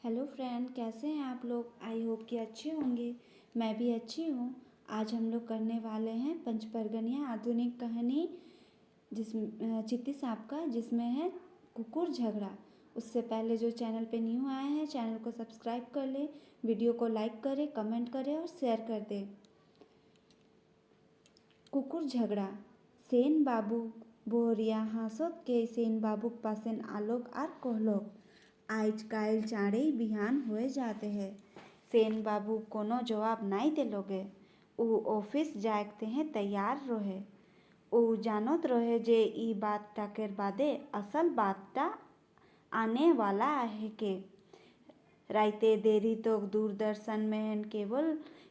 Hello friend, कैसे हैं आप लोग। आई होप कि अच्छे होंगे। मैं भी अच्छी हूँ। आज हम लोग करने वाले हैं पंचपरगनिया आधुनिक कहानी जिस चित्ती सांप का, जिसमें है कुकुर झगड़ा। उससे पहले जो चैनल पे न्यू आए हैं, चैनल को सब्सक्राइब कर ले, वीडियो को लाइक करें, कमेंट करें और शेयर कर दें। कुकुर झगड़ा। सेन बाबू बोहरिया हांसत के सेन बाबूक पासेन आलोक आर कहलोक, आइज काइल चाँड़ेई बिहान होए जाते हैं। सेन बाबू कोनो जवाब नाई देलोगे। ऊ ऑफिस जायकते हैं तैयार रहे। ऊ जानत रहे जे ई बात टाकेर बादे असल बातटा आने वाला है के। राइते देरी तक दूरदर्शन मेहन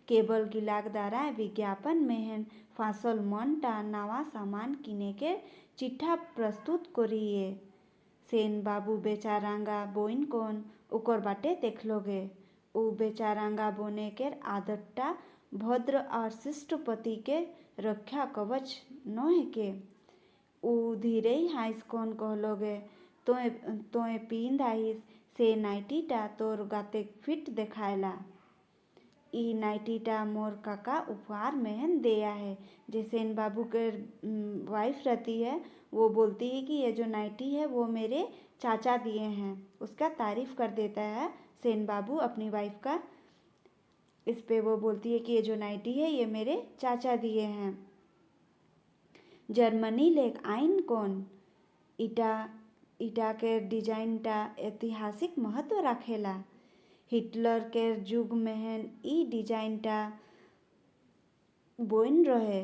केबल गिलाक द्वारा विज्ञापन मेहन फांसल मनटा नवा सामान किने के चिट्ठा प्रस्तुत करिए। सेन बाबू बेचारांगा बोइन कोन उकर बाटे देखलोगे। ऊ बेचारांगा बोने केर आदतटा भद्र और शिष्टपति के रक्षा कवच नोह के। ऊ धीरे हाइस कोन कहलोगे, तोय पींद आइस से नाइटीटा तोर गाते फिट देखायला। ई नाइटीटा मोर काका उपहार में दिया है। जे सेन बाबू के वाइफ रहती है, वो बोलती है कि ये जो नाइटी है वो मेरे चाचा दिए हैं। उसका तारीफ कर देता है सेन बाबू अपनी वाइफ का। इस पे वो बोलती है कि ये जो नाइटी है ये मेरे चाचा दिए हैं। जर्मनी लेक आइन कौन इटा के डिजाइनटा ऐतिहासिक महत्व राखेला। हिटलर के युग में ई डिजाइनटा बोइन रहे।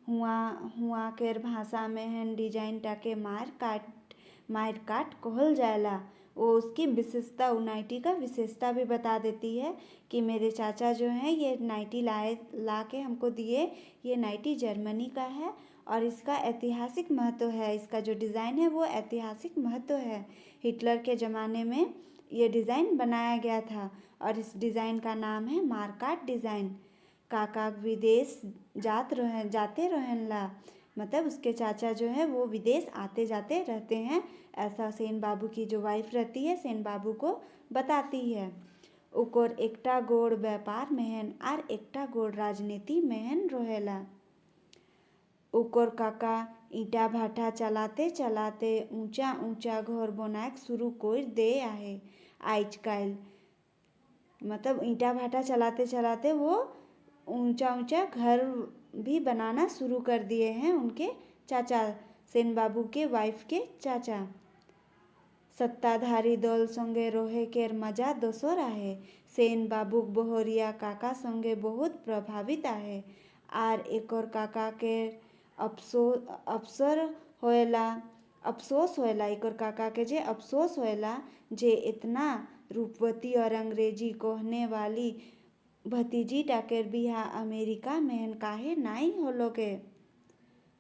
हुआ केर भाषा में डिजाइनटा के मार काट कहल जाएला। वो उसकी विशेषता, नाइटी का विशेषता भी बता देती है कि मेरे चाचा जो हैं ये नाइटी ला के हमको दिए। ये नाइटी जर्मनी का है और इसका ऐतिहासिक महत्व है। इसका जो डिज़ाइन है वो ऐतिहासिक महत्व है। हिटलर के ज़माने में ये डिज़ाइन बनाया गया था और इस डिज़ाइन का नाम है मार्काट डिज़ाइन। काका विदेश जाते रहेला, मतलब उसके चाचा जो है वो विदेश आते जाते रहते हैं। ऐसा सेन बाबू की जो वाइफ रहती है सेन बाबू को बताती है। ओकर एकटा गोड़ व्यापार मेहन आर एकटा गोड़ राजनीति मेहन रहेला। ओकर काका ईटा भाटा चलाते चलाते ऊंचा ऊंचा घर बनाए शुरू कर दे आहे। आइज काइल मतलब ईटा भाटा चलाते चलाते वो ऊंचा ऊंचा घर भी बनाना शुरू कर दिए हैं उनके चाचा, सेन बाबू के वाइफ के चाचा। सत्ताधारी दल संगे रोहे केर मजा दोसर आहे। सेन बाबूक बोहरिया काका संगे बहुत प्रभावित आहे आर एकर काका के अफसोस होएला एकर काका के जे अफसोस होएला जे इतना रूपवती और अंग्रेजी कहने वाली भतीजी टाकेर बिहा अमेरिका में काहे नाई होलोगे।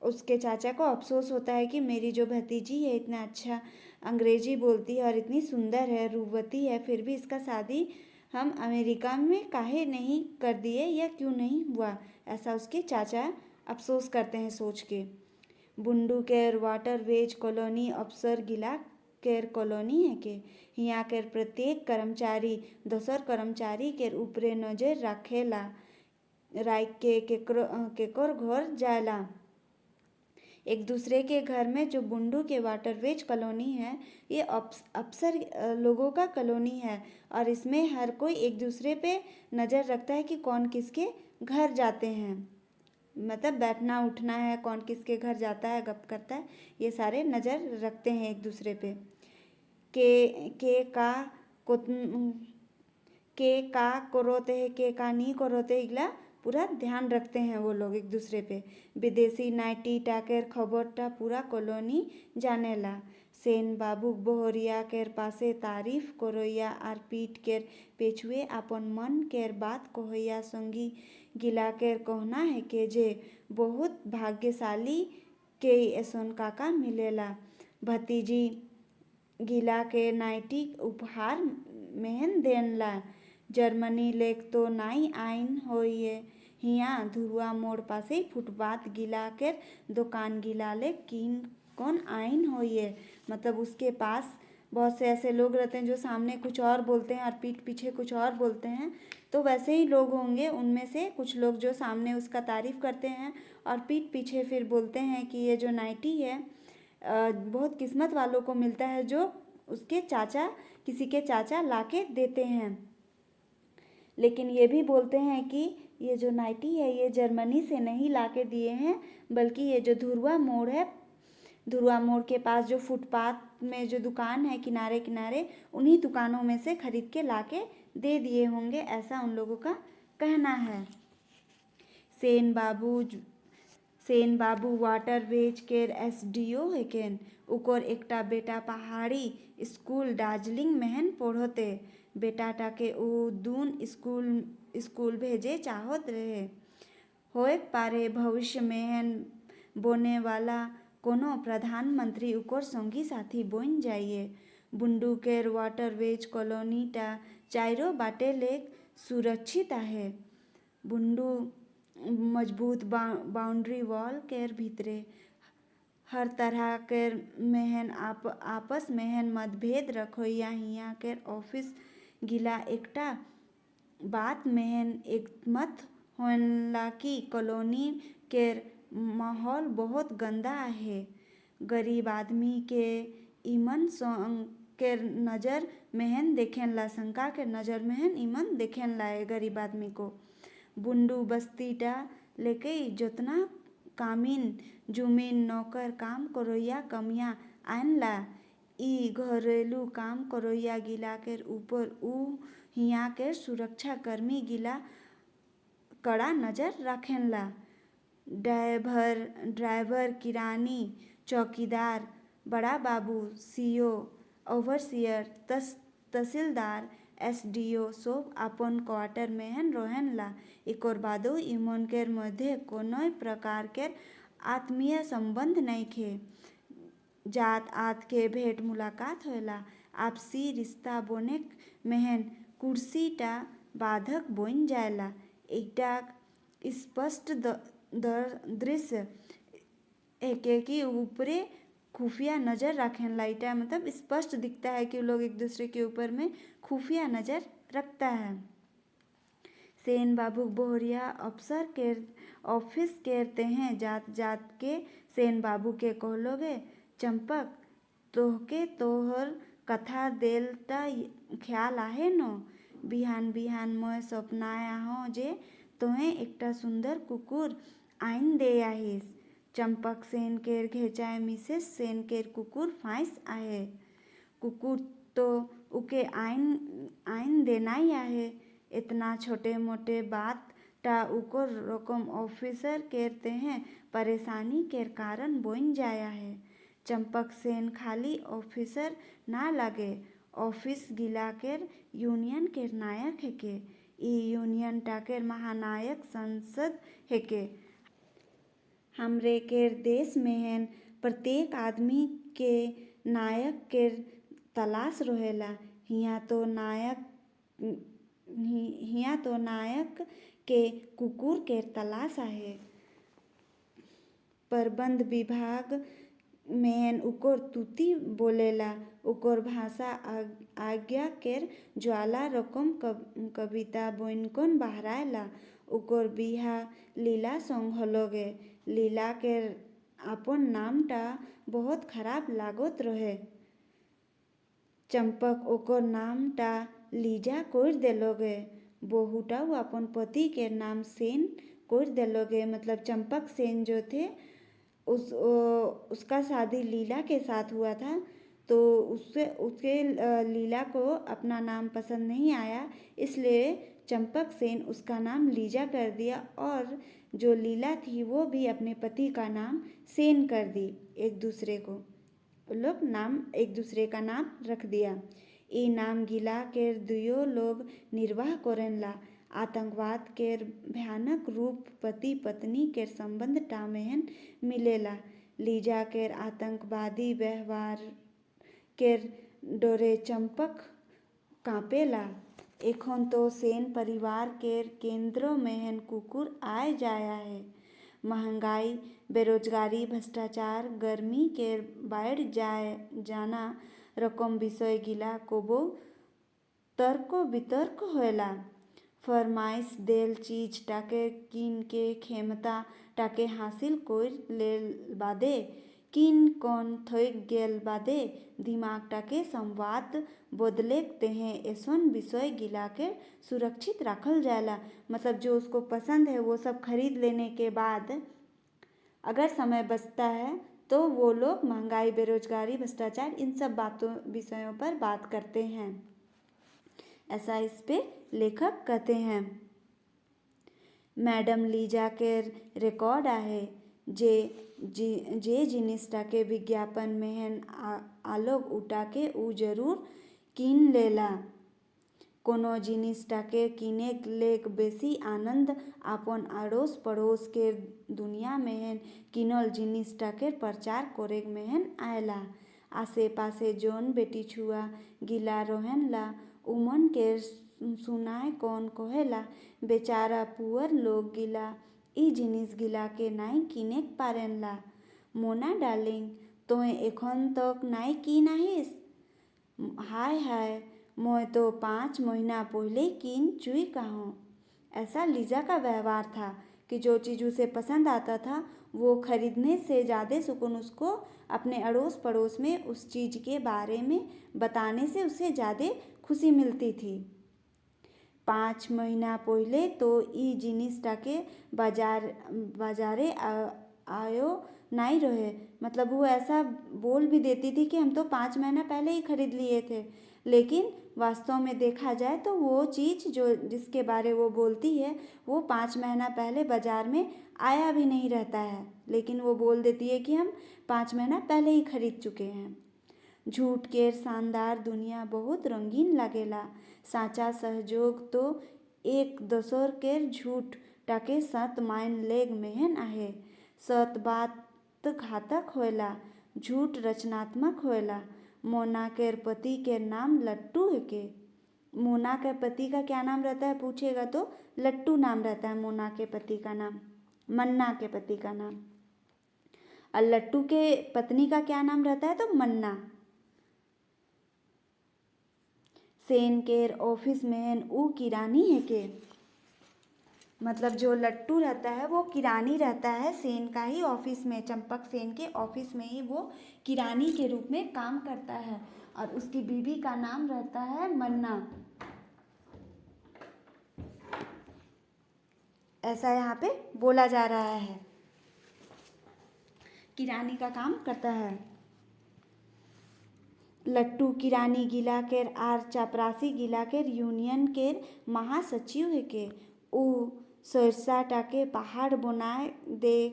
उसके चाचा को अफसोस होता है कि मेरी जो भतीजी है इतना अच्छा अंग्रेजी बोलती है और इतनी सुंदर है, रूपवती है, फिर भी इसका शादी हम अमेरिका में काहे नहीं कर दिए या क्यों नहीं हुआ। ऐसा उसके चाचा अफसोस करते हैं सोच के। बुंडू केर वाटरवेज कॉलोनी अफसर गिला केर कॉलोनी है के। हियाँ केर प्रत्येक कर्मचारी दोसर कर्मचारी केर ऊपरे नजर रखेला, राख के केकर घर जाएला। एक दूसरे के घर में जो बुंडू के वाटरवेज कॉलोनी है ये अफसर लोगों का कॉलोनी है और इसमें हर कोई एक दूसरे पे नज़र रखता है कि कौन किसके घर जाते हैं। मतलब बैठना उठना है, कौन किसके घर जाता है, गप करता है, ये सारे नज़र रखते हैं एक दूसरे पे। के का करोते है के का नहीं करोते इगला पूरा ध्यान रखते हैं वो लोग एक दूसरे पे। विदेशी नाइटी टाकेर खबरटा पूरा कॉलोनी जानेला। सेन बाबू बोहरिया केर पासे तारीफ करोया आर पीठ केर पेछुए अपन मन केर बात कहोया संगी गिला केर कहना है कि जे बहुत भाग्यशाली के ऐसन काका मिलेला। भतीजी गिला के नाइटी उपहार मेहन देनला। जर्मनी लेक तो नाई आइन होइए। हियाँ धुरुआ मोड़ पासे फुटपाथ गिला केर दुकान गिला ले किन कौन आइन होइए। मतलब उसके पास बहुत से ऐसे लोग रहते हैं जो सामने कुछ और बोलते हैं और पीठ पीछे कुछ और बोलते हैं। तो वैसे ही लोग होंगे उनमें से कुछ लोग जो सामने उसका तारीफ़ करते हैं और पीठ पीछे फिर बोलते हैं कि ये जो नाइटी है बहुत किस्मत वालों को मिलता है जो उसके चाचा किसी के चाचा लाके देते हैं। लेकिन ये भी बोलते हैं कि ये जो नाइटी है ये जर्मनी से नहीं लाके दिए हैं, बल्कि ये जो धुरवा मोड़ है, धुरवा मोड़ के पास जो फुटपाथ में जो दुकान है किनारे किनारे, उन्हीं दुकानों में से खरीद के लाके दे दिए होंगे, ऐसा उन लोगों का कहना है। सेन बाबू वाटरवेज केर एसडीओ हेकेन। उकोर एकटा बेटा पहाड़ी स्कूल दार्जिलिंग मेहन पढ़ोते। बेटाटाके उ दून स्कूल भेजे चाहत रहे। होएक पारे भविष्य मेहन बोने वाला कोनो प्रधानमंत्री उकोर संगी साथी बन जाइए। बुंडू केर वाटरवेज कॉलोनीटा चाइरो बाटे लेक सुरक्षित आहे। बुंडू मजबूत बाउंड्री वॉल केर भीतरे हर तरह केर मेहन आपस मेहन मतभेद रखोइया हिया केर ऑफिस गिला एकटा बात मेहन एकमत होनला कि कॉलोनी केर माहौल बहुत गंदा आहे। गरीब आदमी के इमन केर नज़र मेहन देखेला, शंका के नज़र मेहन इमन देखेला है गरीब आदमी को। बुंडू बस्तीटा लेके जोतना कामिन जुमिन नौकर काम करोइया कमिया आनला। ई घरेलू काम करोइया गिला केर ऊपर उ हिया केर सुरक्षा कर्मी गिला कड़ा नज़र रखेला। ड्राइवर किरानी चौकीदार बड़ा बाबू सीओ ओवरसियर तहसीलदार एसडीओ सब अपन क्वार्टर मेहन रहेला। एकर बादो इमन केर मध्य कोनोई प्रकार केर आत्मीय संबंध नइखे। जात आत के भेंट मुलाकात होला, आपसी रिश्ता बने मेहन कुर्सीटा बाधक बन जाएला। एकटा स्पष्ट दृश्य है कि ऊपरे खुफिया नज़र रखेला। इटा मतलब स्पष्ट दिखता है कि लोग एक दूसरे के ऊपर में खुफिया नज़र रखता है। सेन बाबू बोहरिया अफसर के ऑफिस केरते हैं जात जात के सेन बाबू के कहलोगे चंपक तोहके तोहर कथा देलता ख्याल आहे न। बिहान बिहान मैं सपनाया हूँ जे तोहे एकटा सुंदर कुकुर आइन दे आहिस। चंपक सेन केर घेचाए मिसेस सेन केर कुकुर फाइस आहे। कुकुर तो उके आइन देनाई आहे। इतना छोटे मोटे बात टा उको रकम ऑफिसर केरते हैं परेशानी केर कारण बन जाया है। चंपक सेन खाली ऑफिसर ना लगे, ऑफिस गिला केर यूनियन केर नायक हेके। ई यूनियन टा केर महानायक संसद हेके। हमरे केर देश मेहन प्रत्येक आदमी के नायक केर तलाश रहेला। हिया तो नायक के कुकुर केर तलाश आहे। प्रबंध विभाग मेहन उकोर तुती बोलेला। उकोर भाषा आज्ञा केर ज्वाला रकम कविता बोइनकोन बहरायला। उकोर बिहा लीला संग हलोगे। लीला केर अपन नामटा बहुत खराब लागत रहे। चंपक ओकर नामटा लीजा कोर देलोगे। बहुटाऊ अपन पति के नाम सेन कोर देलोगे। मतलब चंपक सेन जो थे उसका शादी लीला के साथ हुआ था, तो उसके लीला को अपना नाम पसंद नहीं आया, इसलिए चंपक सेन उसका नाम लीजा कर दिया और जो लीला थी वो भी अपने पति का नाम सेन कर दी। एक दूसरे को लोग नाम एक दूसरे का नाम रख दिया। ई नाम गिला केर दुयो लोग निर्वाह करेला। आतंकवाद केर भयानक रूप पति पत्नी केर संबंध टामेहन मिलेला। लीजा केर आतंकवादी व्यवहार केर डोरे चंपक कांपेला। एखन तो सेन परिवार केर केंद्र मेहन कुकुर आए जाया है। महंगाई बेरोजगारी भ्रष्टाचार गर्मी केर बढ़ जाना रकम विषय गिला कोबो तर्क वितर्क होला। फरमाइश देल चीज टाके किन के क्षमता टाके हासिल कोर लेल बादे किन कौन थोक गेल बादे दिमाग टाके संवाद बदलेक तेहे ऐसन विषय गिला के सुरक्षित रखल जाला। मतलब जो उसको पसंद है वो सब खरीद लेने के बाद अगर समय बचता है तो वो लोग महंगाई, बेरोजगारी, भ्रष्टाचार इन सब बातों विषयों पर बात करते हैं। ऐसा इस पे लेखक कहते हैं। मैडम लीजा के रिकॉर्ड आहे जे जिनिस टाके विज्ञापन में आलोग उठाके उ जरूर किन लेला। कोनो जिनिस टाके किने लेक बेसी आनंद आपन अड़ोस पड़ोस के दुनिया में किनल जिनिस टाके प्रचार करे में आएला। आसे पासे जोन बेटी छुआ गिला रोहन ला उमन के सुनाए कौन कहेला बेचारा पुअर लोग गिला ई जिनिस गिला के नाई किने पारेन ला। मोना डार्लिंग तोय एखन तक नाई किन आहिस? हाय हाय मैं तो 5 महीना पहले किन चुई कहूँ। ऐसा लीजा का व्यवहार था कि जो चीज़ उसे पसंद आता था वो खरीदने से ज़्यादा सुकून उसको अपने अड़ोस पड़ोस में उस चीज़ के बारे में बताने से उसे ज़्यादा खुशी मिलती थी। 5 महीना पहले तो ई जिनिस टाके बाजारे आयो नहीं रहे। मतलब वो ऐसा बोल भी देती थी कि हम तो 5 महीना पहले ही खरीद लिए थे, लेकिन वास्तव में देखा जाए तो वो चीज़ जो जिसके बारे वो बोलती है वो 5 महीना पहले बाज़ार में आया भी नहीं रहता है, लेकिन वो बोल देती है कि हम 5 महीना पहले ही खरीद चुके हैं। झूठ के शानदार दुनिया बहुत रंगीन लगेला। साचा सहयोग तो एक दोसर के झूठ टाके सत मान लेग मेहन आहे। सत बात घातक होएला, झूठ रचनात्मक होएला। मोना के पति के नाम लट्टू है के। मोना के पति का क्या नाम रहता है पूछेगा तो लट्टू नाम रहता है मोना के पति का नाम, मन्ना के पति का नाम। और लट्टू के पत्नी का क्या नाम रहता है तो मन्ना। सेन केर ऑफिस में ऊ किरानी है के। मतलब जो लट्टू रहता है वो किरानी रहता है सेन का ही ऑफिस में, चंपक सेन के ऑफिस में ही वो किरानी के रूप में काम करता है और उसकी बीवी का नाम रहता है मन्ना। ऐसा यहाँ पे बोला जा रहा है, किरानी का काम करता है। लट्टू किरानी गिला केर आर चपरासी गिला केर यूनियन केर महासचिव है के। ऊ सरसा टाके पहाड़ बनाए देख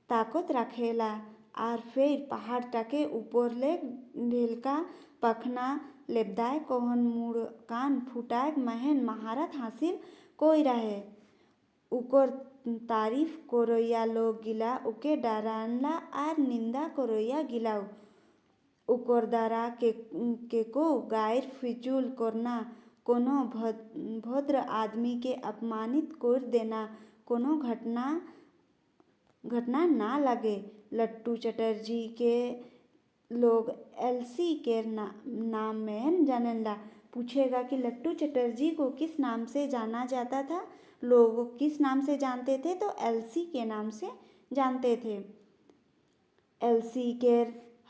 ताकत रखेला आर फिर पहाड़ टाके ऊपर ले ढेलका पखना लेबदाय कोहन मुड़ कान फुटाए महन महारत हासिल कोई रहे। उकर तारीफ कोरोया लोग गिला उके डरानला आर निंदा कोरोया गिलाऊ। उकर द्वारा के को गायर फिजूल करना, कोनो भद्र आदमी के अपमानित कर देना कोनो घटना ना लगे। लट्टू चटर्जी के लोग एलसी के नाम में जानला। पूछेगा कि लट्टू चटर्जी को किस नाम से जाना जाता था, लोग किस नाम से जानते थे तो एलसी के नाम से जानते थे। एलसी के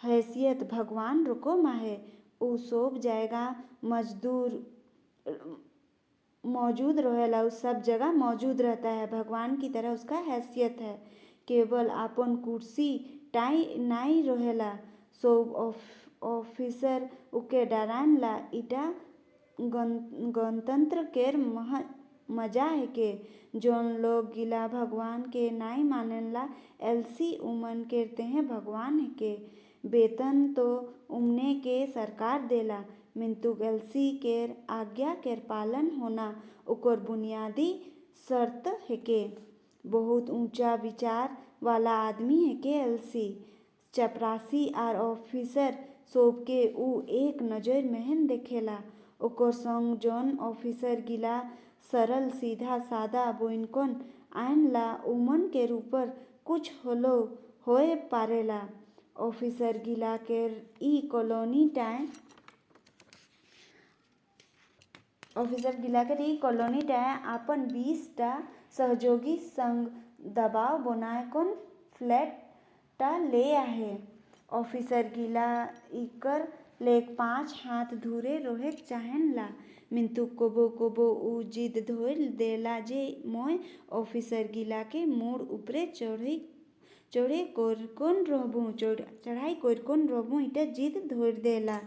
हैसियत भगवान रुको माहे, उ सब जगह मौजूद रहेला, उस सब जगह मौजूद रहता है, भगवान की तरह उसका हैसियत है। केवल अपन कुर्सी टाई नाई रहेला, सब ऑफिसर उके डरान ला। इटा गणतंत्र केर मजा है के जोन लोग गिला भगवान के नाई मानेला एलसी उमन कहते हैं भगवान है के। वेतन तो उमने के सरकार देला, मिंतु एलसी केर आज्ञा केर पालन होना उकर बुनियादी शर्त है के। बहुत ऊंचा विचार वाला आदमी है के एलसी। चपरासी आर ऑफिसर सब के ऊ एक नज़र में देखेला। ओकर संग जौन ऑफिसर गिला सरल सीधा सादा बोइनकन आइन ला उमन के ऊपर कुछ होए पारेला। ऑफिसर गिला केर ई कॉलोनी टाइम ऑफिसर गिलाकर ई कॉलोनीटाए आपन 20टा सहयोगी संग दबाव बनाए कोन फ्लैटटा ले आहे। ऑफिसर गिला इकर लेक 5 हाथ धुरे रोहेक चाहेनला, मिंतु कोबो कोबो उ जिद धोइल देला जे मोय ऑफिसर गिला के मोड़ उपरे चढ़ाई कोन रहबू इटा जिद धोर देला।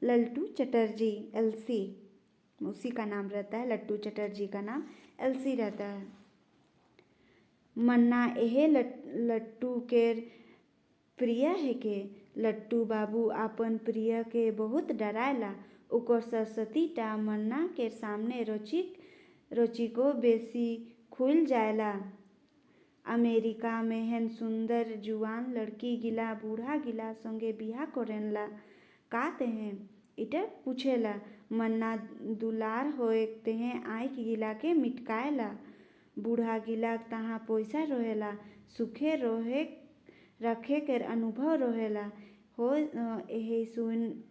लल्टू चटर्जी एलसी, उसी का नाम रहता है, लट्टू चटर्जी का नाम एलसी रहता है। मन्ना एहे लट्टू केर प्रिय है के। लट्टू बाबू अपन प्रिय के बहुत डरायला। ओकर सरस्वतीटा मन्ना केर सामने रोचिको बेसी खुल जायला। अमेरिका में हेन सुंदर जुआन लड़की गिला बूढ़ा गिला संगे बिहा करेनला का तेहें इटा पूछेला। मन्ना दुलार होए तेहें आँख गिला के मिटकायला। बूढ़ा गिला तहाँ पैसा रहेला, सुखे रखे केर अनुभव रहेला। हो एहे सुन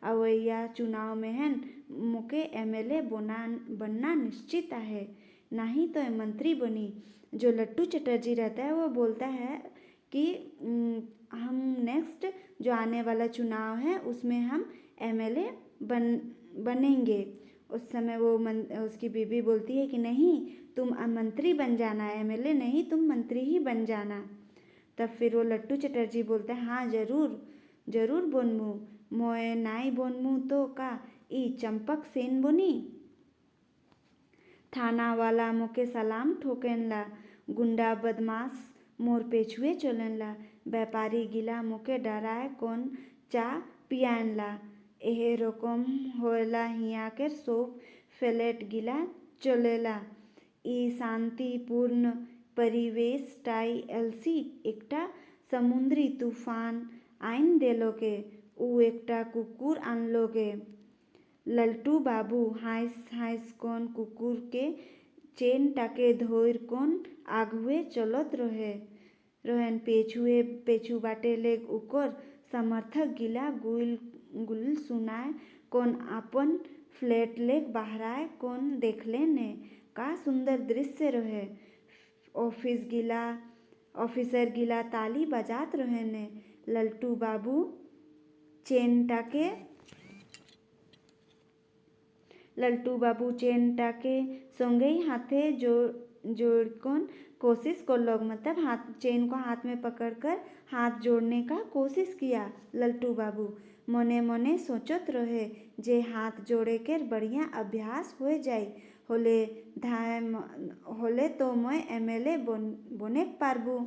आवैया चुनाव में हेन मोके एमएलए बनना निश्चित है, नहीं तो मंत्री बनी। जो लट्टू चटर्जी रहता है वो बोलता है कि हम नेक्स्ट जो आने वाला चुनाव है उसमें हम एमएलए बनेंगे। उस समय वो उसकी बीवी बोलती है कि नहीं, तुम मंत्री बन जाना, एमएलए नहीं, तुम मंत्री ही बन जाना। तब फिर वो लट्टू चटर्जी बोलता है हाँ जरूर बनमू, मोए नाई बनमू तो का ई चंपक सेन बनी। थाना वाला मोके सलाम ठोकेनला, गुंडा बदमाश मोर पेछुए चलेनला, व्यापारी गिला मोके डराए कोन चा पियानला। एहे रकम होएला हिया के सोप फ्लैट गिला चलेला। ई शांतिपूर्ण परिवेश टाई एलसी एकटा समुद्री तूफान आइन देलोगे, उ एकटा कुकुर आनलोगे। लल्टू बाबू हाइस कोन कुकुर के चेन टाके धोर कोन आगुए चलत रहेन। पेछू बाटे लेग उकर समर्थक गिला गुल सुनाए कोन आपन फ्लैट लेग बहराए कोन देखले ने का सुंदर दृश्य रहे। ऑफिसर गिला ताली बजात रहे ने। लल्टू बाबू चेन टाके संगे हाथे जोड़कोन कोशिश कर लोग, मतलब चेन को हाथ में पकड़कर हाथ जोड़ने का कोशिश किया। लल्टू बाबू मने मने सोचत रहे जे हाथ जोड़े के बढ़िया अभ्यास हो जाई होले तो मैं एमएलए बने पारबू।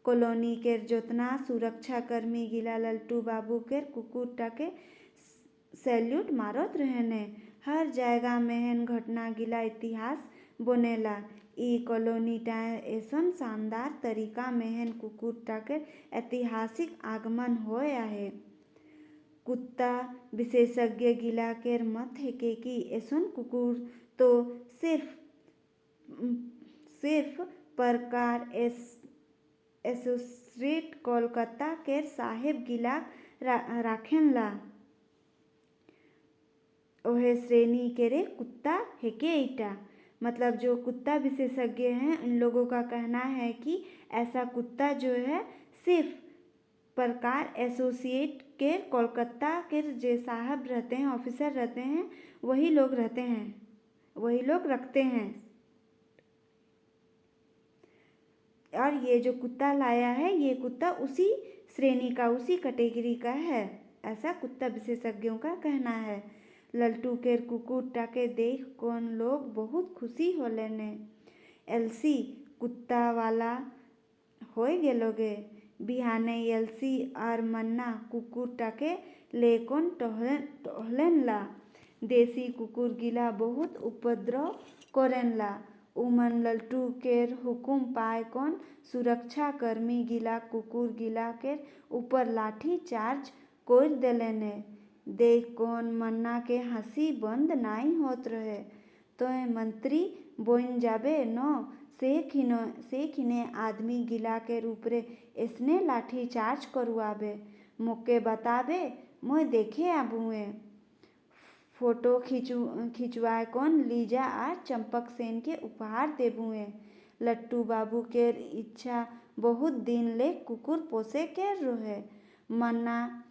कॉलोनी के जोतना सुरक्षा कर्मी गिला लल्टू बाबू के कुकुर टाके सैल्यूट मारत रहने। हर जगह में हेन घटना गिला इतिहास बनेला। ई कॉलोनी टाए ऐसन शानदार तरीका में हेन कुकुर टाके ऐतिहासिक आगमन होया है। कुत्ता विशेषज्ञ गिला केर मत है कि ऐसन कुकुर तो सिर्फ प्रकार एसोसिएट कोलकाता केर साहेब गिला राखेनला। ओहे श्रेणी केरे कुत्ता है के इटा, मतलब जो कुत्ता विशेषज्ञ हैं उन लोगों का कहना है कि ऐसा कुत्ता जो है सिर्फ प्रकार एसोसिएट के कोलकाता के जो साहब रहते हैं, ऑफिसर रहते हैं, वही लोग रखते हैं। और ये जो कुत्ता लाया है ये कुत्ता उसी श्रेणी का, उसी कैटेगरी का है, ऐसा कुत्ता विशेषज्ञों का कहना है। लल्टू के कुकुर टाके देख कौन लोग बहुत खुशी होले ने। एलसी कुत्ता वाला होए गेलोगे। बिहाने एलसी और मन्ना कुकुर टाके लेकोन टहलेनला। देसी कुकुर गिला बहुत उपद्रव करेनला। उमन लल्टू केर हुकुम पाए कोन सुरक्षा कर्मी गिला कुकुर गिला केर ऊपर लाठी चार्ज कर देलेने। देख कोन मन्ना के हंसी बंद नाई होत रहे। तो मंत्री बन जाबे न से खिने आदमी गिला के ऊपरे इसने लाठी चार्ज करवाबे। मोके बताबे मैं देखे आबुए। फोटो खिंचवाए कौन लीजा आर चंपक सेन के उपहार देबुए। लट्टू बाबू केर इच्छा बहुत दिन ले कुकुर पोसे केर रहे। मन्ना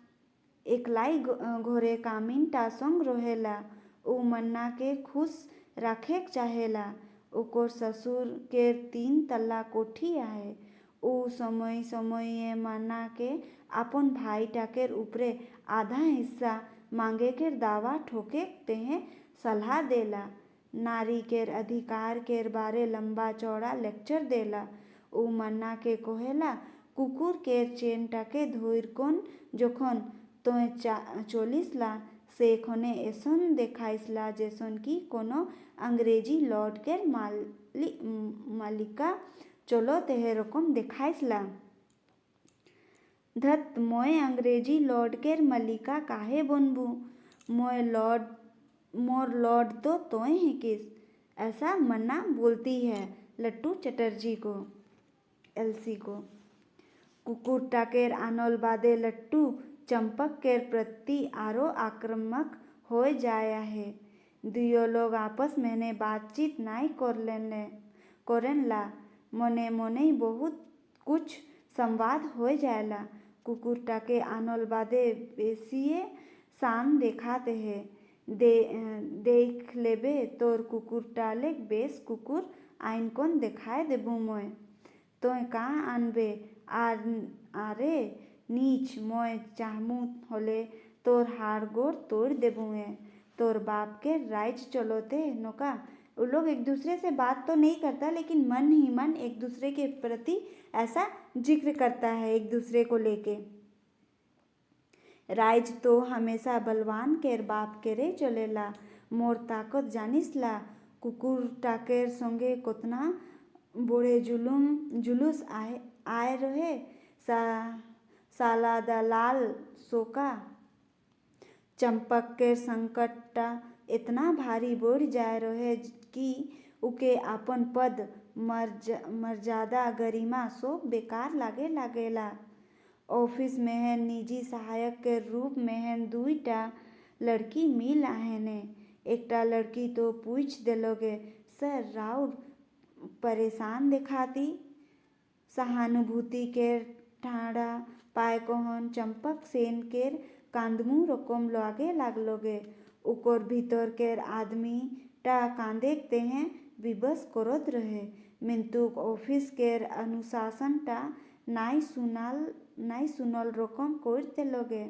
एकलाई घोरे कामिन टा संग रहेला। ऊ मन्ना के खुश राखेक चाहेला। ओकर ससुर केर 3 तल्ला कोठी आहे। ऊ समय समय मन्ना के अपन भाई टाकेर ऊपरे आधा हिस्सा मांगे केर दावा ठोके तेहे सलाह देला। नारी केर अधिकार केर बारे लंबा चौड़ा लेक्चर देला। ऊ मन्ना के कहेला कुकुर केर चेन टाके धोइर कोन जोखन तोय चलिसला सेखने एसन देखाइसला जेसन कि कोनो अंग्रेजी लॉर्ड केर मालिका चलो तेहे रकम देखाइसला। धत मोय अंग्रेजी लॉर्ड केर मलिका काहे बनबू? मोर लॉर्ड तो तोय हेकिस। ऐसा मन्ना बोलती है लट्टू चटर्जी को। एलसी को कुकुर टाकेर आनल बादे लट्टू चंपक केर प्रति आरो आक्रामक हो जाया है। दुयो लोग आपस में बातचीत नाई करेनला। मने मने बहुत कुछ संवाद हो जायला। कुकुर टाके आनल बादे बेसिए शान देखाते है। देख लेबे तोर कुकुर टाले बेस कुकुर आइन कोन देखाए देबू मोय। तोय का आनबे आरे नीच मोय चाहमु होले तोर हाड़ गोड़ तोड़ देबुए। तोर बाप के राइज चलोते नोका। वो लोग एक दूसरे से बात तो नहीं करता लेकिन मन ही मन एक दूसरे के प्रति ऐसा जिक्र करता है एक दूसरे को लेके। राइज तो हमेशा बलवान केर बाप केरे चलेला। मोर ताकत जानिसला। कुकुर टाकेर संगे कोतना बोड़े जुलूस आए रहे। साला दलाल सोका चंपक केर संकटटा इतना भारी बढ़ जाए रहे कि उके अपन पद मर्यादा गरिमा सब बेकार लागे लागेला। ऑफिस में निजी सहायक के रूप में 2टा लड़की मिल आहेने। एकटा लड़की तो पूछ देलोगे सर राउर परेशान देखाती। सहानुभूति केर ठाड़ा पाए कहन चंपक सेन केर कांदमू रकम लागे लागलोगे। ओकर भीतर केर आदमी टा कांदेक तेहे विवश करत रहे। मिंतुक ऑफिस केर अनुशासन टा नाई सुनल रकम कर देलोगे।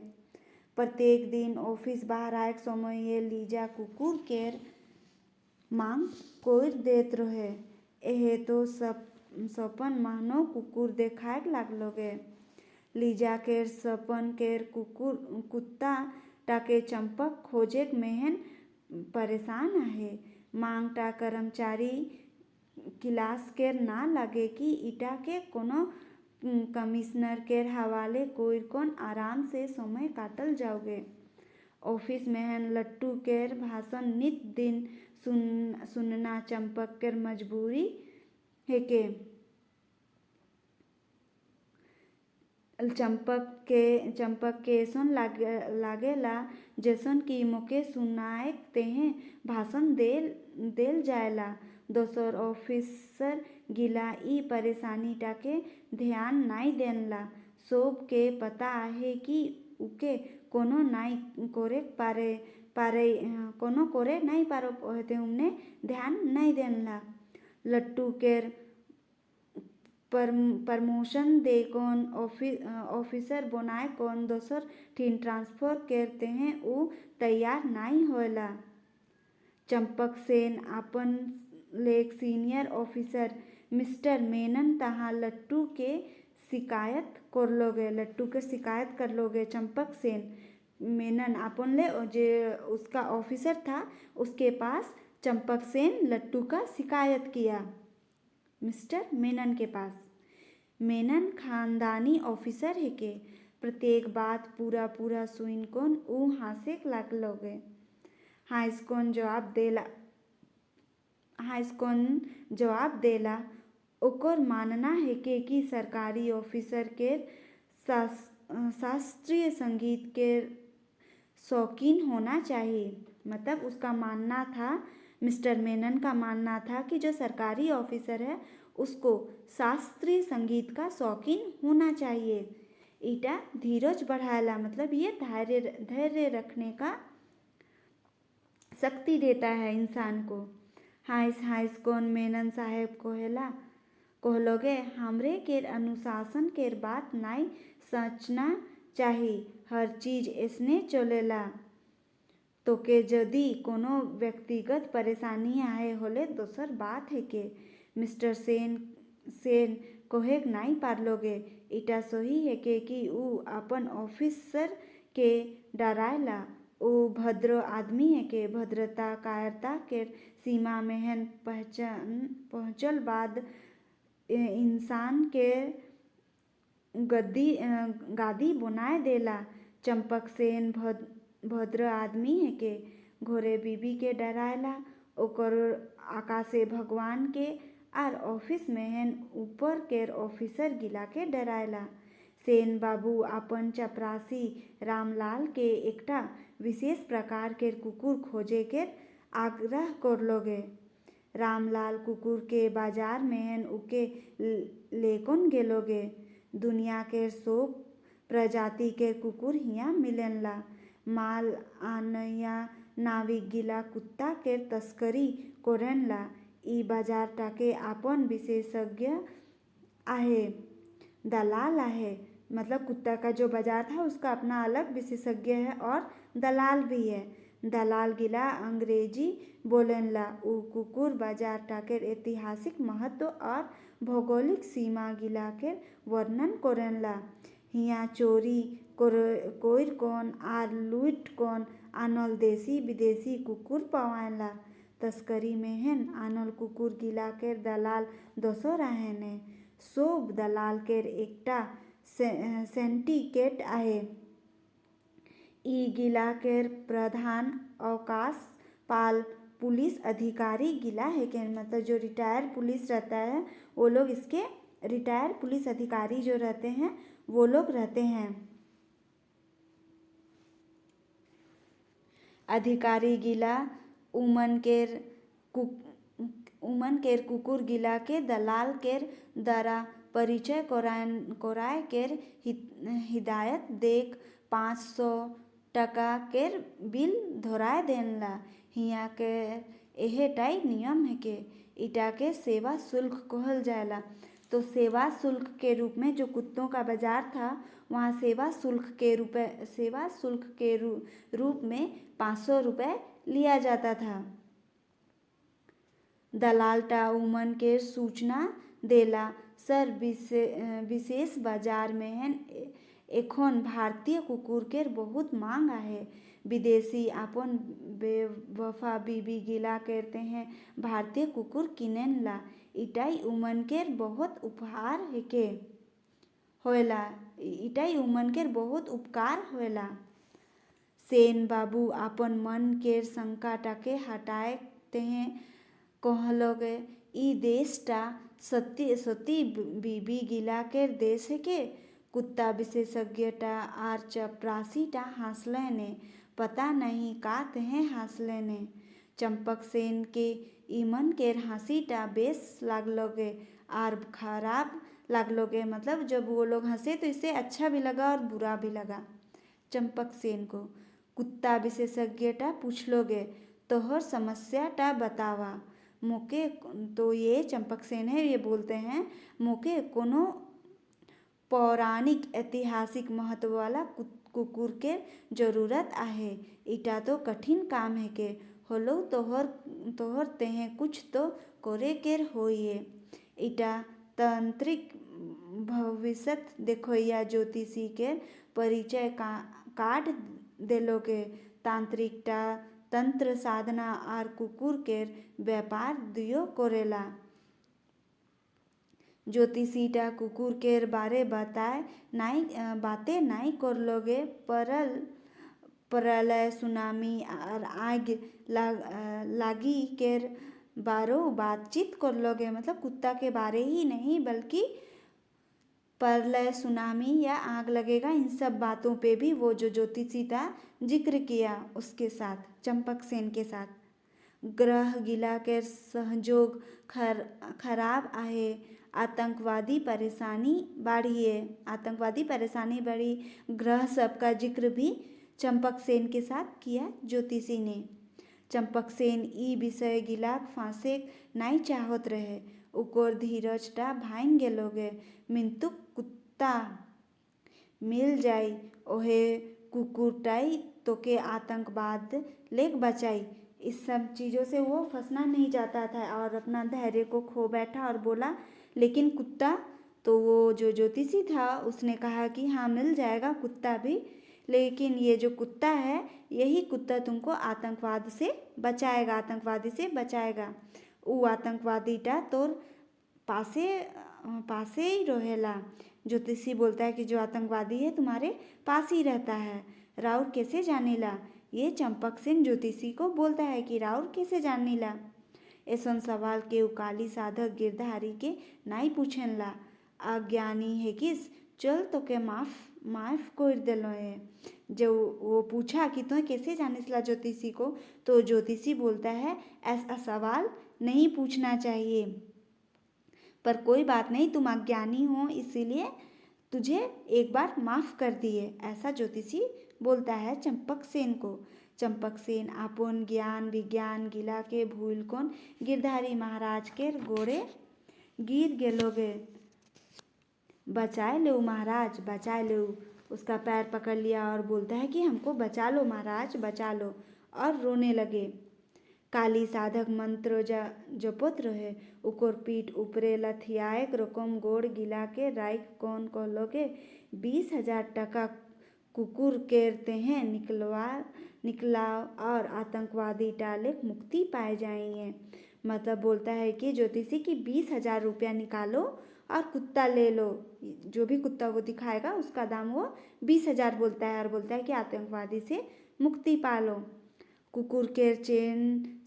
प्रत्येक दिन ऑफिस बाहर आए समय ये लीजा कुकुर केर मांग कर देत रहे। एहे तो सपन मानो कुकुर देखाए लागलोगे। लीजा केर सपन केर कुत्ता टाके चंपक खोजेक मेहन परेशान आहे। मांग टा कर्मचारी क्लास केर ना लगे कि इटा के कोनो कमिश्नर केर हवाले कोइर कोन आराम से समय काटल जाओगे। ऑफिस में लट्टू केर भाषण नित दिन सुनना चंपक केर मजबूरी हेके। चंपक के ऐसन लागेला जैसन कि मोके सुनाएक तेहे भाषण देल जाएला। दोसर ऑफिसर गिला ई परेशानी टाके ध्यान नाई देनला। सब के पता आहे कि उके कोनो नाई करे नाई पारो होते हमने ध्यान नाई देनला। लट्टू केर प्रमोशन दे कौन ऑफिसर बनाए कौन दोसर ठीन ट्रांसफर कर तेहे ऊ तैयार नाई होला। चंपक सेन अपन लेक सीनियर ऑफिसर मिस्टर मेनन तहा लट्टू के शिकायत करलोगे। चंपक सेन मेनन अपन ले जो उसका ऑफिसर था उसके पास चंपक सेन लट्टू का शिकायत किया मिस्टर मेनन के पास। मेनन खानदानी ऑफिसर है के प्रत्येक बात पूरा सुइन कोन ऊ हासेक लागलोगे। हाइस्कोन जवाब देला। ओकर मानना है कि सरकारी ऑफिसर केर शास्त्रीय संगीत के शौकीन होना चाहिए। मतलब उसका मानना था, मिस्टर मेनन का मानना था कि जो सरकारी ऑफिसर है उसको शास्त्रीय संगीत का शौकीन होना चाहिए। ईटा धीरज बढ़ाएला, मतलब ये धैर्य रखने का शक्ति देता है इंसान को। हाइस हाइस कौन मेनन साहेब कहलोगे, हमरे केर अनुशासन केर बात नाई सोचना चाही, हर चीज ऐसने चलेला। तो के यदि कोनो व्यक्तिगत परेशानी आए होले दोसर बात है के मिस्टर सेन कहेक नाई पारलोगे। इटा सही है के कि ऊ अपन ऑफिसर के डरायला। ऊ भद्र आदमी है के भद्रता कायरता के सीमा में हन पहुँचल बाद इंसान के गादी बनाए देला। चंपक सेन भद्र आदमी है के घोरे बीबी के डरायला, ओकर आकाशे भगवान के आर ऑफिस में हन ऊपर केर ऑफिसर गिला के डरायला। सेन बाबू अपन चपरासी रामलाल के एकटा विशेष प्रकार केर कुकुर खोजे केर आग्रह करलोगे। रामलाल कुकुर के बाजार में हन उके लेकोन गेलोगे। दुनिया केर सब प्रजाति के कुकुर हियाँ मिलेला। माल आनया नाविक गिला कुत्ता केर तस्करी करेला। ई बाजार टाके आपन विशेषज्ञ आहे, दलाल आहे। मतलब कुत्ता का जो बाजार था उसका अपना अलग विशेषज्ञ है और दलाल भी है। दलाल गिला अंग्रेजी बोलेला। ऊ कुकुर बाजार टाकेर ऐतिहासिक महत्व और भौगोलिक सीमा गिला के वर्णन करेला। हियाँ चोरी कोइर कौन आर लूट कौन आनल देसी विदेशी कुकुर पवाएला। तस्करी में हन आनल कुकुर गिला केर दलाल दोसर आहेने। सोब दलाल केर एकटा सिंडिकेट आहे। ई गिला केर प्रधान अवकाश पाल पुलिस अधिकारी गिला है के, मतलब जो रिटायर पुलिस रहता है वो लोग इसके रिटायर पुलिस अधिकारी जो रहते हैं वो लोग रहते हैं। अधिकारी गिला उमन केर कुकुर गिला के दलाल केर द्वारा परिचय कराय केर हिदायत देक 500 टका केर बिल धराय देला। हियाँ के एहेटाई नियम है के इटा के सेवा शुल्क कहल जाएला। तो सेवा शुल्क के रूप में जो कुत्तों का बाजार था वहाँ सेवा शुल्क के रूप में 500 रुपये लिया जाता था। दलालटा उमन के सूचना देला, सर विशेष बाजार में हन एखन भारतीय कुकुर केर बहुत मांग आहे। विदेशी आपन बेवफा बीबी गिला करते हैं भारतीय कुकुर किनेला। इटाई उमन केर बहुत उपहार हेके होएला। इटाई उमन केर बहुत उपकार होएला। सेन बाबू आपन मन केर शंका टाके हटाते हैं कहलोगे, ई देशटा सती बीबी गिला केर देश है के कुत्ता विशेषज्ञटा आर चपरासीटा हासलेने, पता नहीं का तहे हासलेने। चंपक सेन के ईमन केर हंसीटा बेस लागलोगे आर खराब लागलोगे। मतलब जब वो लोग हंसे तो इससे अच्छा भी लगा और बुरा भी लगा चंपक सेन को। कुत्ता विशेषज्ञटा पूछलोगे, तोहर समस्याटा बतावा मोके। तो ये चंपक सेन है, ये बोलते हैं मोके कोनो पौराणिक ऐतिहासिक महत्व वाला कुकुर के जरूरत आहे। इटा तो कठिन काम है के होलो तोहर तेहे कुछ तो करे केर होइए। इटा तांत्रिक भविष्यत देखोया ज्योतिषी के परिचय काट देलोगे। तांत्रिकटा तंत्र साधना आर कुकुर केर व्यापार दियो करेला। ज्योतिषीटा कुकुर केर बारे बातें नाई करलोगे। प्रलय सुनामी आर आग लागी केर बारो बातचीत करलोगे। मतलब कुत्ता के बारे ही नहीं बल्कि प्रलय, सुनामी या आग लगेगा, इन सब बातों पे भी वो जो ज्योतिषी था जिक्र किया उसके साथ, चंपकसेन के साथ। ग्रह गिला के सहयोग खराब आहे, आतंकवादी परेशानी बढ़ी। ग्रह सबका जिक्र भी चंपकसेन के साथ किया ज्योतिषी ने। चंपकसेन ई विषय गिलाक फांसेक नाई चाहत रहे। उकोर धीरजटा भांग गेलोगे। मिंतुक कुत्ता मिल जाई, ओहे कुकुरटाई तोके आतंकवाद लेक बचाई। इस सब चीज़ों से वो फंसना नहीं चाहता था और अपना धैर्य को खो बैठा और बोला, लेकिन कुत्ता, तो वो जो ज्योतिषी था उसने कहा कि हाँ मिल जाएगा कुत्ता भी, लेकिन ये जो कुत्ता है यही कुत्ता तुमको आतंकवादी से बचाएगा। ऊ आतंकवादीटा तोर पासे ही रहेला। ज्योतिषी बोलता है कि जो आतंकवादी है तुम्हारे पास ही रहता है। राउर कैसे जानेला? ये चंपकसेन ज्योतिषी को बोलता है कि राउर कैसे जानेला? ऐसन सवाल के काली साधक गिरधारी के नाई पूछेला। अज्ञानी है किस, चल तो के माफ कर दिलो है। जब वो पूछा कि तुम्हें कैसे जानेला ज्योतिषी को, तो ज्योतिषी बोलता है ऐसा सवाल नहीं पूछना चाहिए, पर कोई बात नहीं, तुम अज्ञानी हो इसीलिए तुझे एक बार माफ कर दिए, ऐसा ज्योतिषी बोलता है चंपकसेन को। चंपकसेन अपन ज्ञान विज्ञान गिला के भूल कौन गिरधारी महाराज के गोड़े गिर गेलोगे। बचाए लो महाराज, बचाए लो। उसका पैर पकड़ लिया और बोलता है कि हमको बचा लो महाराज, बचा लो, और रोने लगे। काली साधक मंत्र जपत रहे। उकोर पीठ ऊपरे लथियाएक रकम गोड़ गिला के राइक कौन कहलोगे 20,000 टका कुकुर केरते हैं निकलाओ और आतंकवादी टाले मुक्ति पाए जाएंगे। मतलब बोलता है कि ज्योतिषी की 20,000 रुपया निकालो और कुत्ता ले लो। जो भी कुत्ता वो दिखाएगा उसका दाम वो 20,000 बोलता है, और बोलता है कि आतंकवादी से मुक्ति पालो। कुकुर केर चेन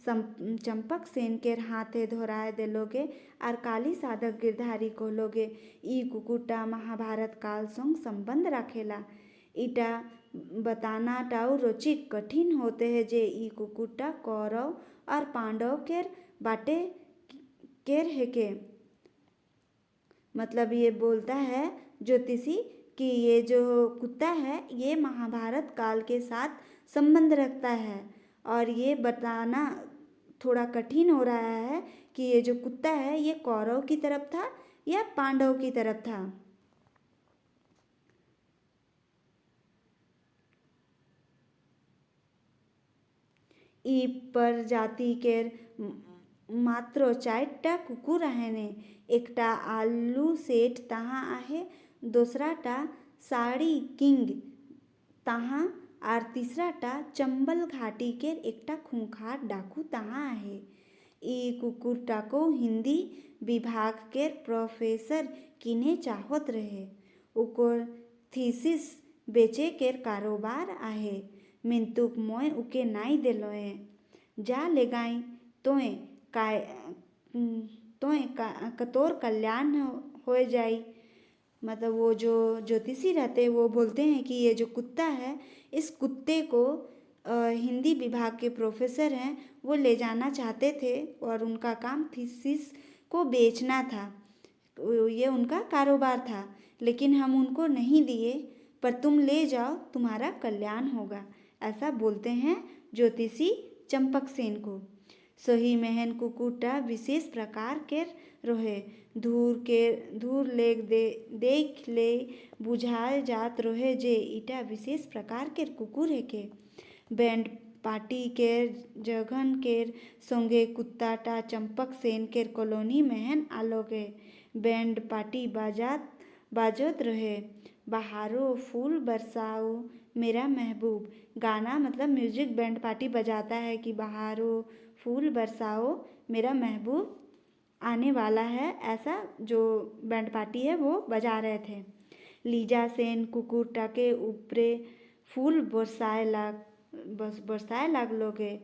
चंपकसेन केर हाथे धोराए देलोगे और काली साधक गिरधारी कहलोगे ई कुकुरटा महाभारत काल संग संबंध रखेला। इटा बताना टाउ रोचिक कठिन होते हैं जे ई कुकुरटा कौरव और पांडव केर बाटे केर हेके। मतलब ये बोलता है ज्योतिषी कि ये जो कुत्ता है ये महाभारत काल के साथ संबंध रखता है, और ये बताना थोड़ा कठिन हो रहा है कि ये जो कुत्ता है ये कौरव की तरफ था या पांडव की तरफ था। ई प्रजाति केर मात्र 4टा कुकुर आहेने। एकटा आलू सेठ तहाँ आहे, दूसराटा साड़ी किंग तहाँ और तीसराटा चंबल घाटी केर एकटा खूंखार डाकू तहाँ आहे। ई कुकुरटा को हिंदी विभाग केर प्रोफेसर किने चाहत रहे। उकोर थीसिस बेचे केर कारोबार आहे, मिंतुक मोय उके नाई देलोए। जा ले गाई तोर कल्याण हो जाई। मतलब वो जो ज्योतिषी रहते वो बोलते हैं कि ये जो कुत्ता है, इस कुत्ते को हिंदी विभाग के प्रोफेसर हैं वो ले जाना चाहते थे, और उनका काम थीसिस को बेचना था, ये उनका कारोबार था, लेकिन हम उनको नहीं दिए, पर तुम ले जाओ तुम्हारा कल्याण होगा, ऐसा बोलते हैं ज्योतिषी चंपकसेन को। सोही मेहन कुकुरटा विशेष प्रकार केर रहे। धूर लेग देख ले बुझाए जात रहे जे इटा विशेष प्रकार केर कुकुर हेके। बैंड पार्टी केर जगन केर संगे कुत्ताटा चंपकसेन केर कॉलोनी मेहन आलोगे। बैंड पार्टी बाजत रहे। बहारो फूल बरसाओ मेरा महबूब। गाना मतलब म्यूजिक बैंड पार्टी बजाता है कि बहारो फूल बरसाओ मेरा महबूब आने वाला है, ऐसा जो बैंड पार्टी है वो बजा रहे थे। लीजा सेन कुकुरटा के ऊपरे फूल बरसाए लागलोगे,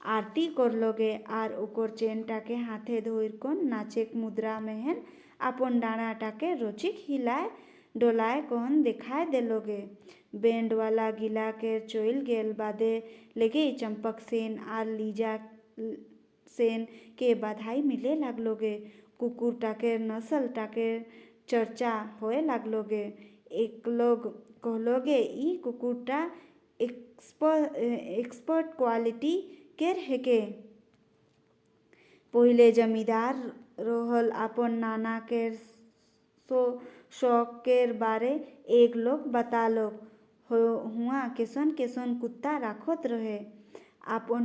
आरती करलोगे और ओकर चेनटा के हाथे धोर को नाचेक मुद्रा मेहन आपन डाँड़ाटाके रोचिक हिलाय डोलाय कहन देखाय देलोगे। बैंड वाला गिला केर चोइल गेल बादे लेगे चंपक सेन आर लीजा सेन के बधाई मिले लागलोगे। कुकुर टाकेर नस्ल टाकेर चर्चा होए लागलोगे। एक लोग कहलोगे ई कुकुरटा एक्सपर्ट क्वालिटी केर हेके। पहिले जमींदार रोहल आपन नाना केर शौक केर बारे एक लोग बतालोग। हुआ केसन केसन कुत्ता राखत रहे। आपन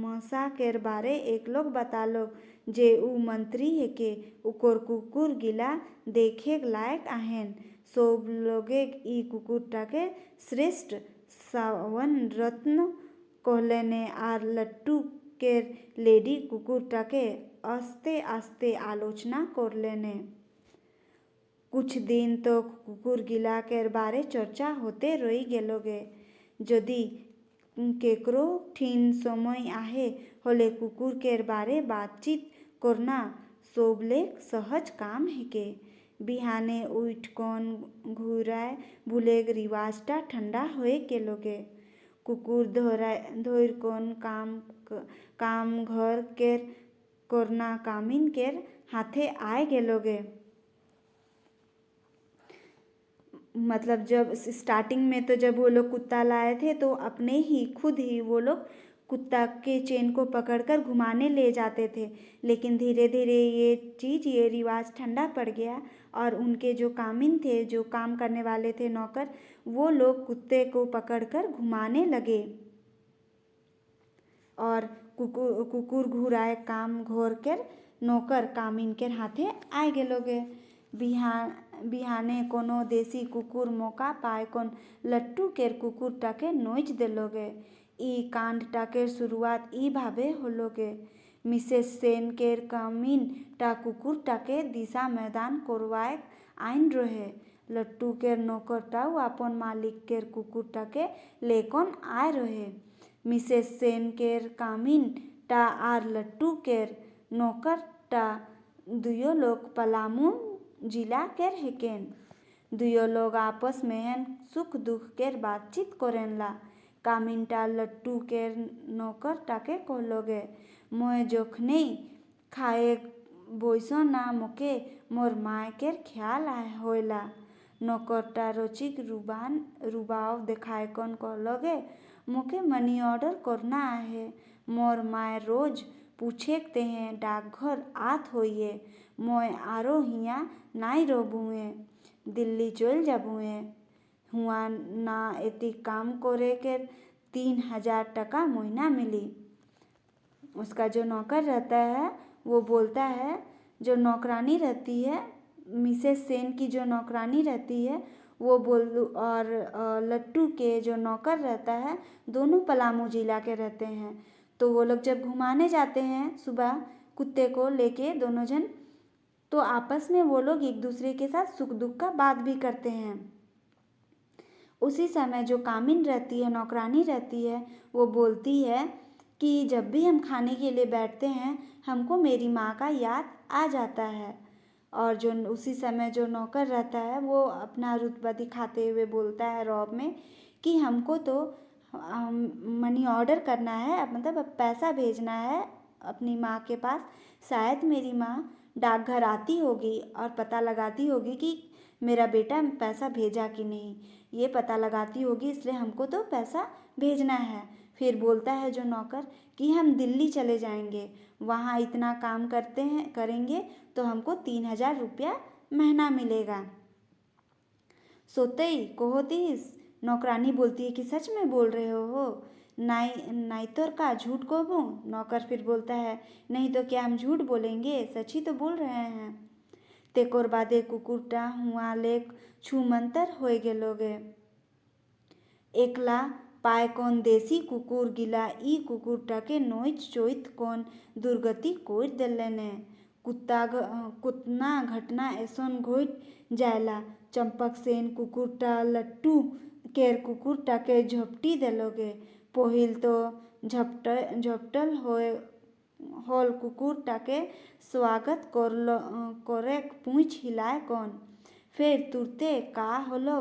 मसा केर बारे एक लोग बतालोग जे ऊ मंत्री हेके। उकोर कुकुर गिला देखे लायक आहेन। सब लोगे ई कुकुरटाके श्रेष्ठ सावन रत्न कहलेने आर लट्टू केर लेडी कुकुरटाके आस्ते आस्ते आलोचना करलेने। कुछ दिन तो कुकुर गिला केर बारे चर्चा होते रही गेलोगे। जदि केकरो ठीन समय आहे होले कुकुर केर बारे बातचीत करना सबले सहज काम हेके। बिहाने उठ कौन घुराय बुलेग रिवाजटा ठंडा होए गेलोगे। कुकुर धोइर कौन काम घर केर करना कामिन केर हाथे आए गेलोगे। मतलब जब स्टार्टिंग में तो जब वो लोग कुत्ता लाए थे तो अपने ही खुद ही वो लोग कुत्ता के चेन को पकड़कर घुमाने ले जाते थे। लेकिन धीरे धीरे ये रिवाज ठंडा पड़ गया और उनके जो कामिन थे, जो काम करने वाले थे नौकर, वो लोग कुत्ते को पकड़कर घुमाने लगे। और कुकुर घुराए काम घोर केर नौकर कामिन केर हाथे आए गेलोगे। बिहाने कोनो देसी कुकुर मौका पाए कोन लट्टू केर कुकुरटाके नोच देलोगे। ई कांडटाकेर शुरुआत ई भावे होलोगे। मिसेस सेन केर कामिन टा कुकुरटाके दिशा मैदान करवाय आइन रहे। लट्टू केर नौकरटाऊ आपन मालिक केर कुकुरटाके लेकोन आए रहे। मिसेस सेन केर कामिन टा आर लट्टू केर नौकरटा दुयो लोग पलामू जिला केर हेकेन। दुयो लोग आपस में सुख दुख केर बातचीत करेनला। कामिनटा लट्टू केर नौकरटाके कहलोगे, मोय जखनेई खाए बोइसो ना मोके मोर माय केर ख्याल होयला। नौकरटा रोचिक रुबाव देखाय कौन कहलोगे, मोके मनी ऑर्डर करना आहे। मोर माय रोज पूछेक तेहे डाकघर आत होइए। मोय आरो हिया नाई रबुए, दिल्ली चल जाबुए। हुआ ना एती काम करे केर 3000 टका महीना मिली। उसका जो नौकर रहता है वो बोलता है, जो नौकरानी रहती है, मिसेस सेन की जो नौकरानी रहती है वो और लट्टू के जो नौकर रहता है, दोनों पलामू जिला के रहते हैं। तो वो लोग जब घुमाने जाते हैं सुबह कुत्ते को लेके दोनों जन, तो आपस में वो लोग एक दूसरे के साथ सुख दुख का बात भी करते हैं। उसी समय जो कामिन रहती है, नौकरानी रहती है, वो बोलती है कि जब भी हम खाने के लिए बैठते हैं हमको मेरी माँ का याद आ जाता है। और जो उसी समय जो नौकर रहता है वो अपना रुतबा दिखाते हुए बोलता है रौब में कि हमको तो मनी ऑर्डर करना है, मतलब अब पैसा भेजना है अपनी माँ के पास। शायद मेरी माँ डाकघर आती होगी और पता लगाती होगी कि मेरा बेटा पैसा भेजा कि नहीं, ये पता लगाती होगी, इसलिए हमको तो पैसा भेजना है। फिर बोलता है जो नौकर कि हम दिल्ली चले जाएंगे, वहाँ इतना काम करेंगे तो हमको 3000 रुपया महीना मिलेगा। सोते कहो तीस। नौकरानी बोलती है कि सच में बोल रहे हो? नाई तो का झूठ कहूँ? नौकर फिर बोलता है, नहीं तो क्या हम झूठ बोलेंगे, सच ही तो बोल रहे हैं। तेकोर बादे कुकुरटा हुआ लेक छूमंतर होए गेलोगे। एकला पाए कौन देसी कुकुर गिला ई कुकुरटाके नोच चोइत कौन दुर्गति कोर देलेने। कुतना घटना ऐसन घोट जायला। चंपक सेन कुकुरटा लट्टू केर कुकुरटाके झपटी देलोगे। पहिल तो झपटल होए হল কুকুরটাকে স্বাগত করে পুঁছ হিলায় কন। ফের তুরতে কা হলো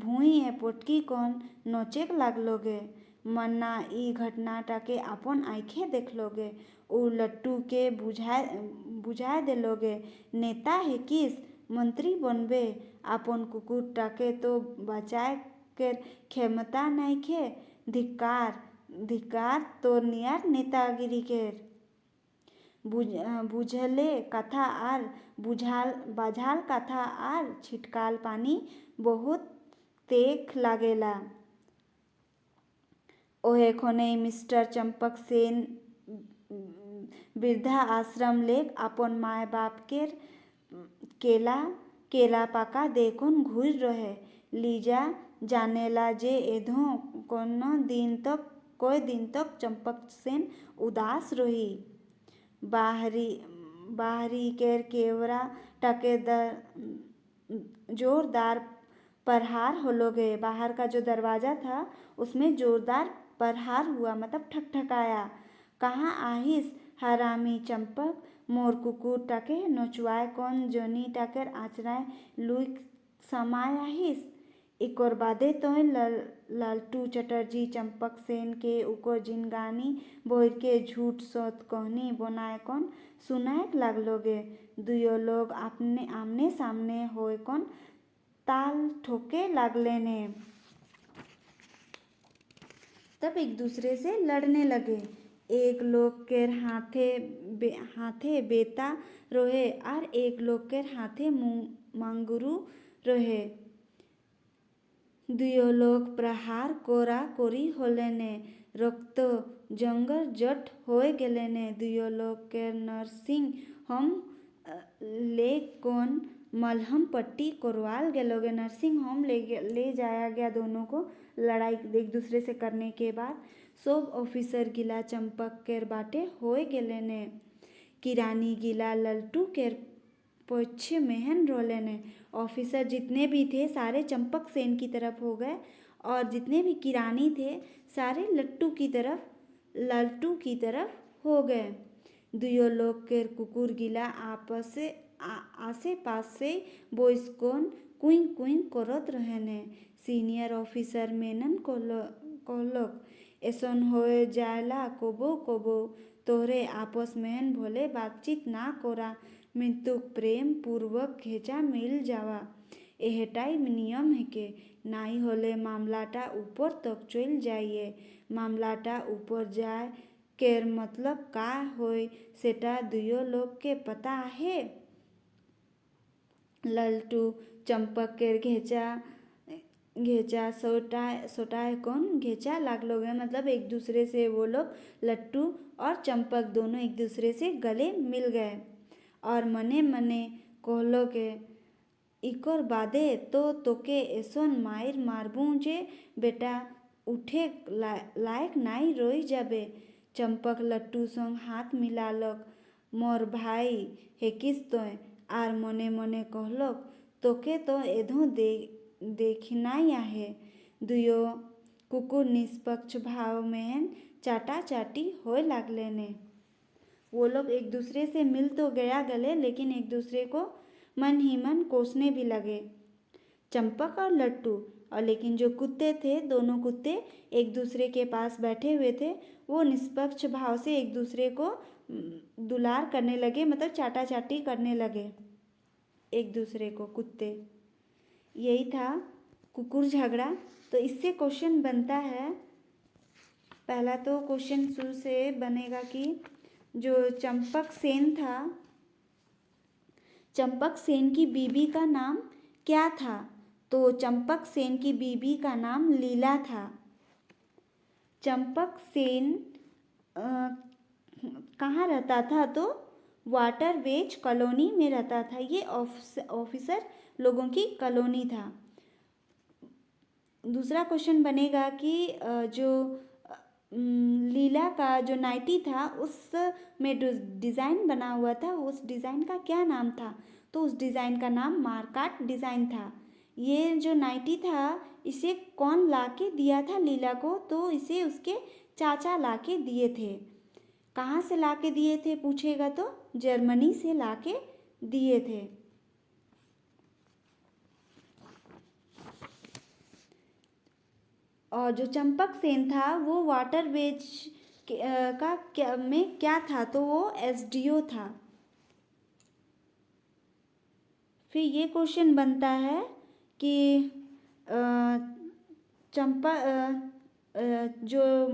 ভুঁইয়ে পটকি কন নচেক লাগলোগে। मन्ना ई घटनाटाके अपन आँखें देखलोगे। उ लट्टू के बुझाए देलोगे नेता है किस मंत्री बनबे। अपन कुकुरटाके तो बचाए के क्षमता नइखे। धिक्कार धिक्कार तोर नियर नेतागिरी केर। बुझले कथा आर बाझाल कथा आर छिटकाल पानी बहुत तेख लागेला। ओहे खोने मिस्टर चंपक सेन वृद्धा आश्रम लेक अपन माय बाप केर केला पाका देखोन घूर रहे। लीजा जानेला जे एधो कोई दिन तक चंपक सेन उदास रही। बाहरी केर केवरा टके जोरदार प्रहार होलोगे। बाहर का जो दरवाज़ा था उसमें जोरदार प्रहार हुआ, मतलब ठकठकाया। कहाँ आहिस हरामी चंपक मोर कुकुर टाके नोचवाए कौन जोनी टाकर आचराए लुई समाय आहिस। इकोर बादे तोय लालटू चटर्जी चंपक सेन के उको जिनगानी बोर के झूठ सोत कहनी बनाए कौन सुनाएक लागलोगे। दुयो लोग आमने सामने होए कौन ताल ठोके लागले ने। तब एक दूसरे से लड़ने लगे। एक लोग केर हाथे बेता रोहे और एक लोग केर हाथे मांगुरू रोहे। दुयो लोग प्रहार कोरा कोरी होलेने। रक्त जंगर जट होए गेलेने। दुयो लोग केर नर्सिंग होम ले कौन मलहम पट्टी करवाल गेलोगे। नर्सिंग होम ले जाया गया दोनों को लड़ाई एक दूसरे से करने के बाद। सब ऑफिसर गिला चंपक केर बाटे होए गेले ने। किरानी गिला लल्टू केर पीछे मेहन रोले ने। ऑफिसर जितने भी थे सारे चंपक सेन की तरफ हो गए और जितने भी किरानी थे सारे लट्टू की तरफ हो गए। दुयो लोग केर कुकुर गिला आसे पास से बोइस्कोन कुइं करत रहेने। सीनियर ऑफिसर मेनन कहलोक ऐसन होए जायला कबो तोहरे आपस में भले बातचीत ना करा मृत्युक प्रेम पूर्वक घेचा मिल जावा। एहटाई नियम है के नाई होले मामलाटा ऊपर तक चल जाइए। मामलाटा ऊपर जाए केर मतलब का होय सेटा दुयो लोग के पता है। लल्टू चंपक केर घेचा सोटाए कौन घेचा लागलोगे। मतलब एक दूसरे से वो लोग लट्टू और चंपक दोनों एक दूसरे से गले मिल गए और मने मने कहलोगे इकोर बादे तो तोके ऐसन मायर मारबू जे बेटा उठे लायक नाई रोई जाबे। चंपक लट्टू संग हाथ मिलालोक मोर भाई हेकिस तोय आर मने मने कहलोक तोके तो एधो देखनाई आहे। दुयो कुकुर निष्पक्ष भाव में चाटा चाटी होए लागले ने। वो लोग एक दूसरे से मिल तो गया गले लेकिन एक दूसरे को मन ही मन कोसने भी लगे चंपक और लट्टू। और लेकिन जो कुत्ते थे दोनों कुत्ते एक दूसरे के पास बैठे हुए थे वो निष्पक्ष भाव से एक दूसरे को दुलार करने लगे, मतलब चाटा चाटी करने लगे एक दूसरे को कुत्ते। यही था कुकुर झगड़ा। तो इससे क्वेश्चन बनता है, पहला तो क्वेश्चन शुरू से बनेगा कि जो चंपक सेन था, चंपक सेन की बीबी का नाम क्या था। तो चंपक सेन की बीबी का नाम लीला था। चंपक सेन कहाँ रहता था, तो वाटर वेज कॉलोनी में रहता था। ये ऑफिसर लोगों की कॉलोनी था। दूसरा क्वेश्चन बनेगा कि जो लीला का जो नाइटी था उस में डिज़ाइन बना हुआ था, उस डिज़ाइन का क्या नाम था। तो उस डिज़ाइन का नाम मार्काट डिज़ाइन था। ये जो नाइटी था इसे कौन ला के दिया था लीला को, तो इसे उसके चाचा ला के दिए थे। कहाँ से लाके दिए थे पूछेगा तो जर्मनी से लाके दिए थे। और जो चंपकसेन था वो वाटरवेज का क्या था, तो वो एसडीओ था। फिर ये क्वेश्चन बनता है कि चंपा जो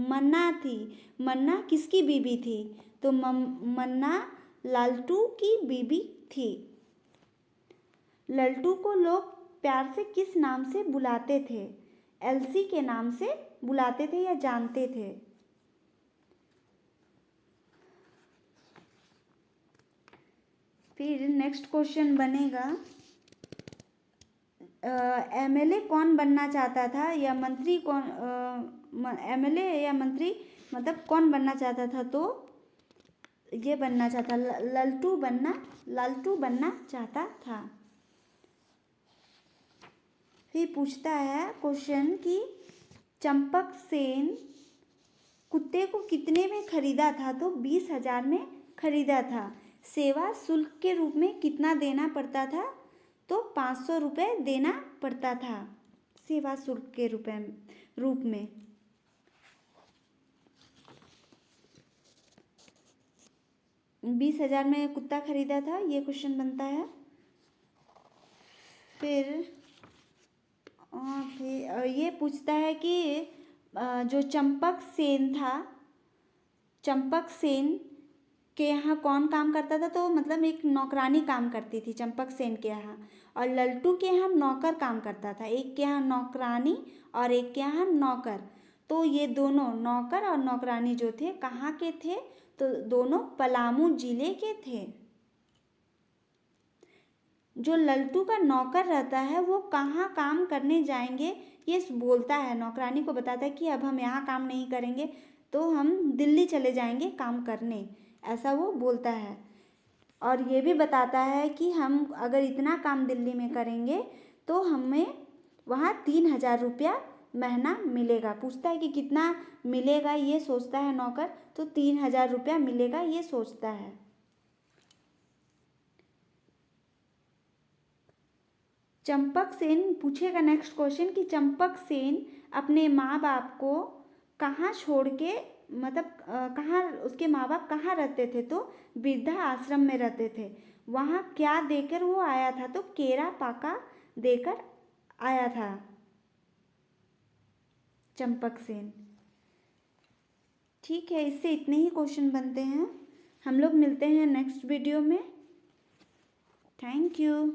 मन्ना किसकी बीबी थी, तो मन्ना लालटू की बीबी थी। लल्टू को लोग प्यार से किस नाम से बुलाते थे, एलसी के नाम से बुलाते थे या जानते थे। फिर नेक्स्ट क्वेश्चन बनेगा एमएलए कौन बनना चाहता था या मंत्री कौन, एमएलए या मंत्री मतलब कौन बनना चाहता था, तो ये बनना चाहता लालटू बनना चाहता था। फिर पूछता है क्वेश्चन कि चंपकसेन कुत्ते को कितने में खरीदा था, तो 20,000 में खरीदा था। सेवा शुल्क के रूप में कितना देना पड़ता था, तो 500 रुपये देना पड़ता था सेवा शुल्क के रूप में। बीस 20,000 में कुत्ता खरीदा था, ये क्वेश्चन बनता है। फिर ये पूछता है कि जो चंपकसेन के यहाँ कौन काम करता था, तो मतलब एक नौकरानी काम करती थी चंपकसेन के यहाँ, और लल्टू के यहाँ नौकर काम करता था। एक के यहाँ नौकरानी और एक के यहाँ नौकर। तो ये दोनों नौकर और नौकरानी जो थे कहाँ के थे, तो दोनों पलामू जिले के थे। जो लल्टू का नौकर रहता है वो कहाँ काम करने जाएंगे ये बोलता है, नौकरानी को बताता है कि अब हम यहाँ काम नहीं करेंगे, तो हम दिल्ली चले जाएंगे काम करने, ऐसा वो बोलता है। और ये भी बताता है कि हम अगर इतना काम दिल्ली में करेंगे तो हमें वहाँ 3,000 रुपया महीना मिलेगा। पूछता है कि कितना मिलेगा, ये सोचता है नौकर, तो 3,000 रुपया मिलेगा ये सोचता है। चंपकसेन पूछेगा नेक्स्ट क्वेश्चन कि चंपकसेन अपने माँ बाप को कहाँ छोड़ के, मतलब कहाँ उसके माँ बाप कहाँ रहते थे, तो वृद्धा आश्रम में रहते थे। वहाँ क्या देकर वो आया था, तो केरा पाका देकर आया था चंपकसेन। ठीक है, इससे इतने ही क्वेश्चन बनते हैं। हम लोग मिलते हैं नेक्स्ट वीडियो में। Thank you.